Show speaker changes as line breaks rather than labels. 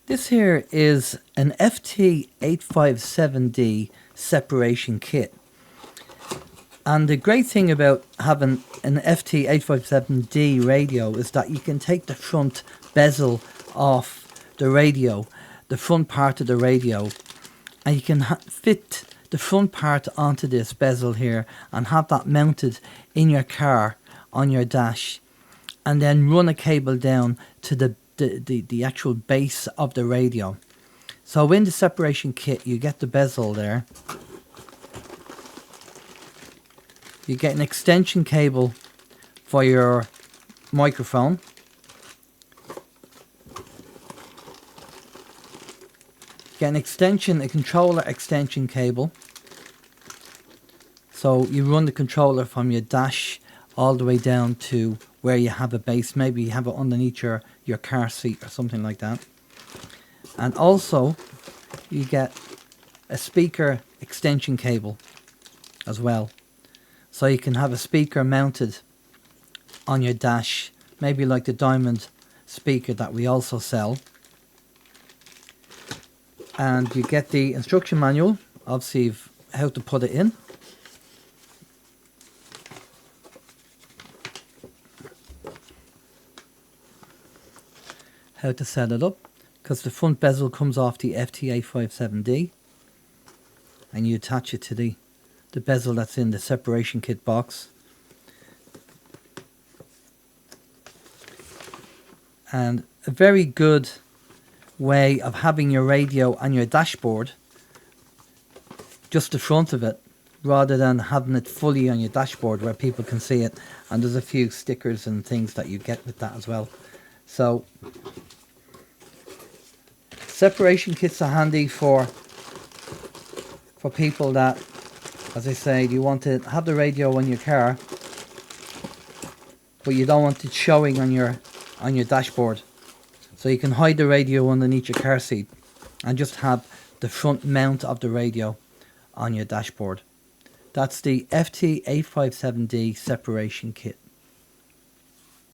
This here is an FT857D Separation Kit. And the great thing about having an FT857D radio is that you can take the front bezel off the radio, the front part of the radio, and you can fit the front part onto this bezel here and have that mounted in your car on your dash, and then run a cable down to the actual base of the radio. So in the separation kit you get the bezel there. You get an extension cable for your microphone. Get a controller extension cable. So you run the controller from your dash all the way down to where you have a base. Maybe you have it underneath your car seat or something like that. And also you get a speaker extension cable as well. So you can have a speaker mounted on your dash, maybe like the diamond speaker that we also sell. And you get the instruction manual, obviously how to put it in. How to set it up, because the front bezel comes off the FT857D and you attach it to the bezel that's in the separation kit box. And a very good way of having your radio on your dashboard, just the front of it, rather than having it fully on your dashboard where people can see it. And there's a few stickers and things that you get with that as well. So separation kits are handy for people that, as I say, you want to have the radio on your car, but you don't want it showing on your dashboard. So you can hide the radio underneath your car seat and just have the front mount of the radio on your dashboard. That's the FT857D Separation Kit.